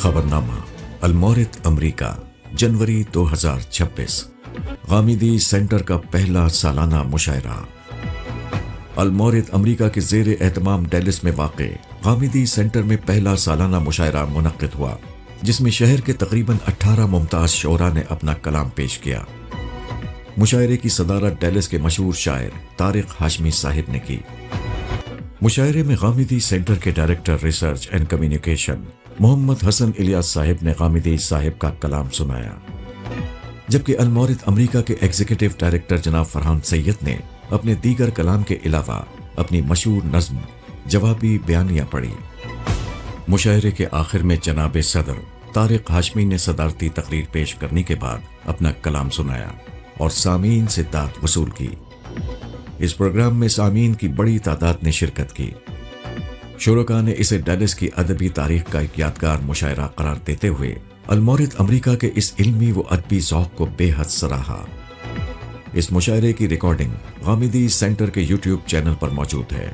خبرنامہ المورد امریکہ جنوری 2026 Ghamidi centre کا پہلا سالانہ مشاعرہ۔ المورد امریکہ کے زیر اہتمام ڈیلس میں واقع غامدی سینٹر میں پہلا سالانہ مشاعرہ منعقد ہوا، جس میں شہر کے تقریباً 18 ممتاز شعراء نے اپنا کلام پیش کیا۔ مشاعرے کی صدارت ڈیلس کے مشہور شاعر طارق ہاشمی صاحب نے کی۔ مشاعرے میں غامدی سینٹر کے ڈائریکٹر ریسرچ اینڈ کمیونیکیشن محمد حسن الیاس صاحب نے غامدی صاحب کا کلام سنایا، جبکہ المورد امریکہ کے ایگزیکٹو ڈائریکٹر جناب فرحان سید نے اپنے دیگر کلام کے علاوہ اپنی مشہور نظم جوابی بیانیہ پڑھی۔ مشاعرے کے آخر میں جناب صدر طارق ہاشمی نے صدارتی تقریر پیش کرنے کے بعد اپنا کلام سنایا اور سامعین سے داد وصول کی۔ اس پروگرام میں سامعین کی بڑی تعداد نے شرکت کی۔ شرکاء نے اسے ڈیلس کی ادبی تاریخ کا ایک یادگار مشاعرہ قرار دیتے ہوئے المورد امریکہ کے اس علمی و ادبی ذوق کو بے حد سراہا۔ اس مشاعرے کی ریکارڈنگ غامدی سینٹر کے یوٹیوب چینل پر موجود ہے۔